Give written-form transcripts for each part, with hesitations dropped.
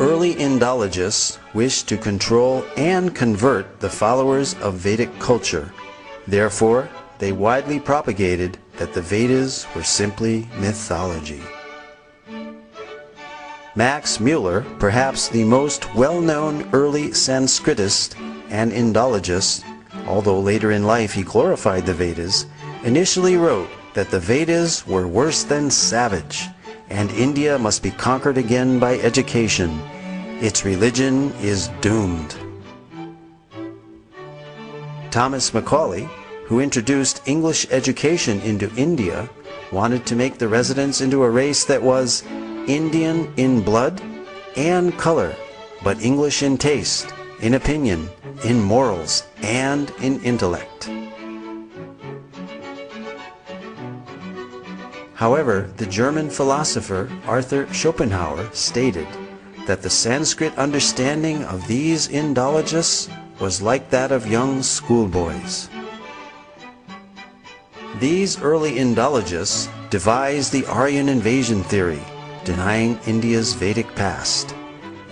Early Indologists wished to control and convert the followers of Vedic culture. Therefore, they widely propagated that the Vedas were simply mythology. Max Mueller, perhaps the most well-known early Sanskritist and Indologist, although later in life he glorified the Vedas, initially wrote that the Vedas were worse than savage, and India must be conquered again by education. Its religion is doomed. Thomas Macaulay, who introduced English education into India, wanted to make the residents into a race that was Indian in blood and color, but English in taste, in opinion, in morals, and in intellect. However, the German philosopher Arthur Schopenhauer stated that the Sanskrit understanding of these Indologists was like that of young schoolboys. These early Indologists devised the Aryan invasion theory, denying India's Vedic past.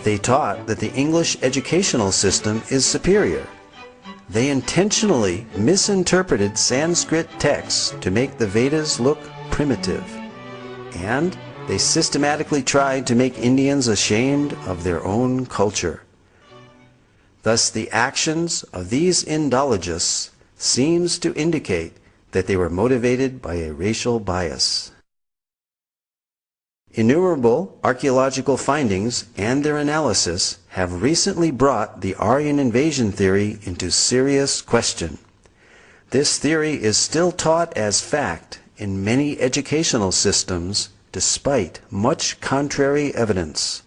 They taught that the English educational system is superior. They intentionally misinterpreted Sanskrit texts to make the Vedas look primitive, and they systematically tried to make Indians ashamed of their own culture. Thus, the actions of these Indologists seems to indicate that they were motivated by a racial bias. Innumerable archaeological findings and their analysis have recently brought the Aryan invasion theory into serious question. This theory is still taught as fact in many educational systems despite much contrary evidence.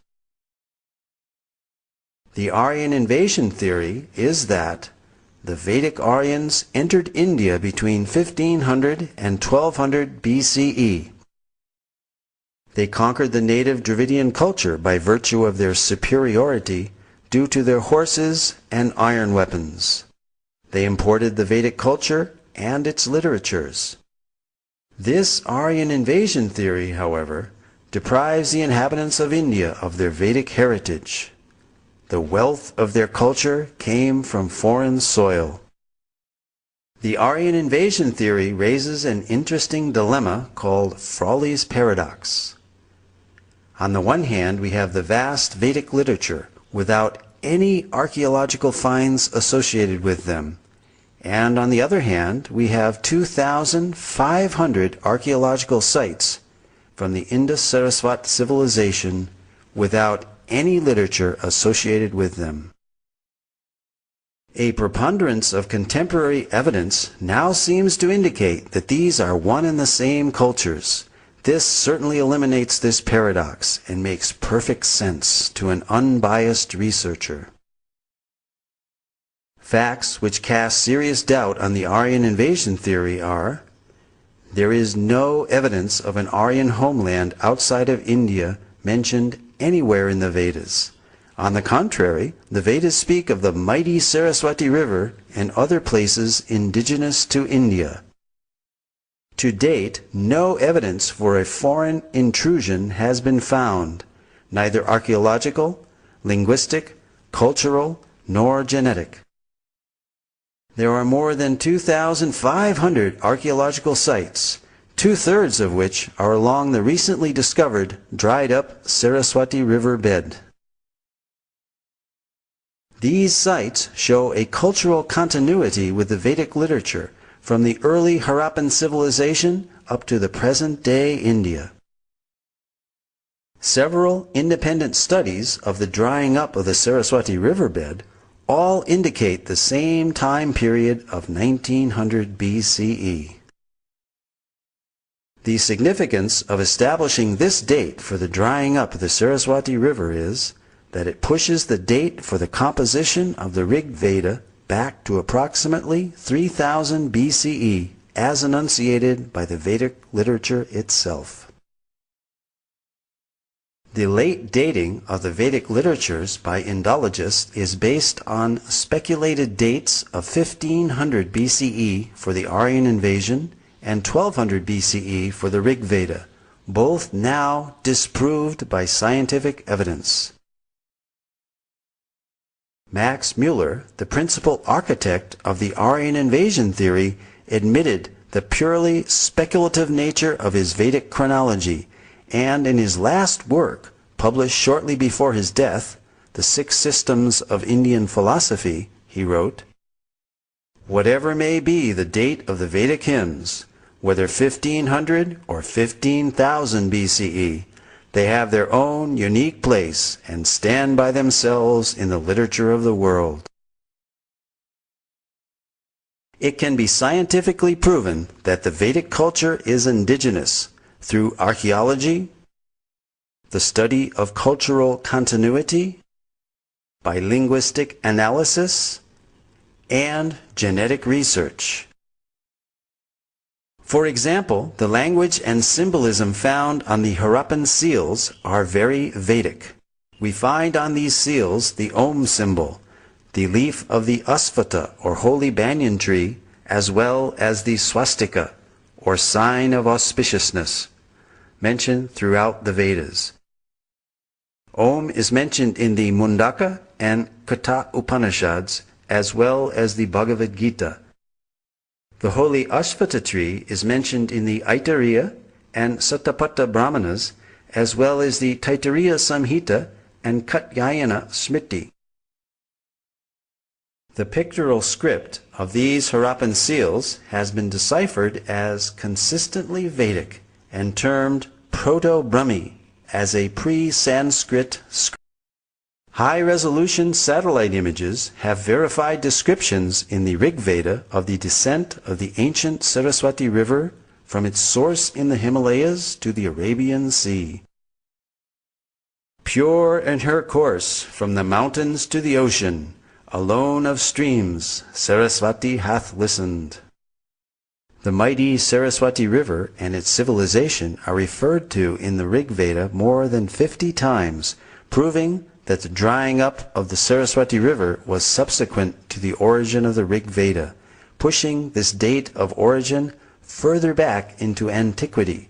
The Aryan invasion theory is that the Vedic Aryans entered India between 1500 and 1200 BCE. They conquered the native Dravidian culture by virtue of their superiority due to their horses and iron weapons. They imported the Vedic culture and its literatures. This Aryan invasion theory, however, deprives the inhabitants of India of their Vedic heritage. The wealth of their culture came from foreign soil. The Aryan invasion theory raises an interesting dilemma called Frawley's paradox. On the one hand, we have the vast Vedic literature without any archaeological finds associated with them. And on the other hand, we have 2,500 archaeological sites from the Indus-Saraswat civilization without any literature associated with them. A preponderance of contemporary evidence now seems to indicate that these are one and the same cultures. This certainly eliminates this paradox and makes perfect sense to an unbiased researcher. Facts which cast serious doubt on the Aryan invasion theory are: there is no evidence of an Aryan homeland outside of India mentioned anywhere in the Vedas. On the contrary, the Vedas speak of the mighty Saraswati River and other places indigenous to India. To date, no evidence for a foreign intrusion has been found, neither archaeological, linguistic, cultural, nor genetic. There are more than 2,500 archaeological sites, two-thirds of which are along the recently discovered dried-up Saraswati River bed. These sites show a cultural continuity with the Vedic literature from the early Harappan civilization up to the present-day India. Several independent studies of the drying up of the Saraswati riverbed all indicate the same time period of 1900 BCE. The significance of establishing this date for the drying up of the Saraswati River is that it pushes the date for the composition of the Rig Veda back to approximately 3000 BCE as enunciated by the Vedic literature itself. The late dating of the Vedic literatures by Indologists is based on speculated dates of 1500 BCE for the Aryan invasion and 1200 BCE for the Rig Veda, both now disproved by scientific evidence. Max Muller, the principal architect of the Aryan invasion theory, admitted the purely speculative nature of his Vedic chronology, and in his last work, published shortly before his death, The Six Systems of Indian Philosophy, he wrote, "Whatever may be the date of the Vedic hymns, whether 1500 or 15,000 BCE, they have their own unique place and stand by themselves in the literature of the world." It can be scientifically proven that the Vedic culture is indigenous through archaeology, the study of cultural continuity, by linguistic analysis, and genetic research. For example, the language and symbolism found on the Harappan seals are very Vedic. We find on these seals the Om symbol, the leaf of the Asvata or holy banyan tree, as well as the swastika or sign of auspiciousness, mentioned throughout the Vedas. Om is mentioned in the Mundaka and Katha Upanishads, as well as the Bhagavad Gita. The holy Ashvata tree is mentioned in the Aitareya and Satapatha Brahmanas, as well as the Taittiriya Samhita and Katyayana Smriti. The pictorial script of these Harappan seals has been deciphered as consistently Vedic and termed Proto-Brahmi as a pre-Sanskrit script. High-resolution satellite images have verified descriptions in the Rig Veda of the descent of the ancient Saraswati River from its source in the Himalayas to the Arabian Sea. Pure in her course from the mountains to the ocean, alone of streams, Saraswati hath listened. The mighty Saraswati River and its civilization are referred to in the Rig Veda more than 50 times, proving that the drying up of the Saraswati River was subsequent to the origin of the Rig Veda, pushing this date of origin further back into antiquity,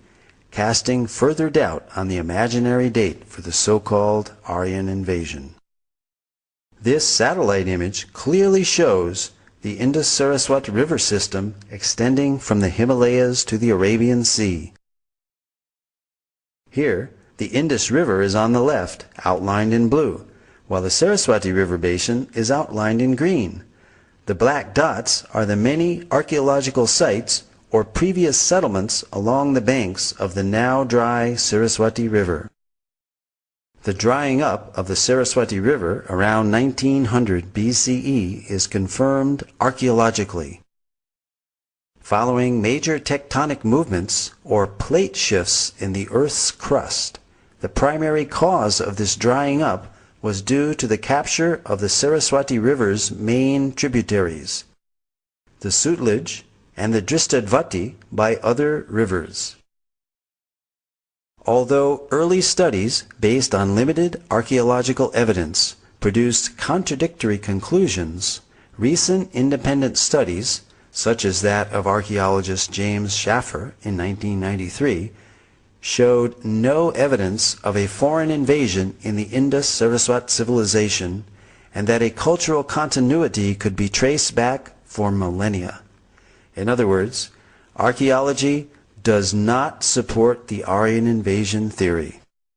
casting further doubt on the imaginary date for the so-called Aryan invasion. This satellite image clearly shows the Indus-Saraswati river system extending from the Himalayas to the Arabian Sea. Here, the Indus River is on the left, outlined in blue, while the Saraswati River basin is outlined in green. The black dots are the many archaeological sites or previous settlements along the banks of the now dry Saraswati River. The drying up of the Saraswati River around 1900 BCE is confirmed archaeologically. Following major tectonic movements or plate shifts in the Earth's crust, the primary cause of this drying up was due to the capture of the Saraswati River's main tributaries, the Sutlej and the Dristadvati, by other rivers. Although early studies based on limited archaeological evidence produced contradictory conclusions, recent independent studies, such as that of archaeologist James Schaffer in 1993, showed no evidence of a foreign invasion in the Indus-Saraswat civilization and that a cultural continuity could be traced back for millennia. In other words, archaeology does not support the Aryan invasion theory.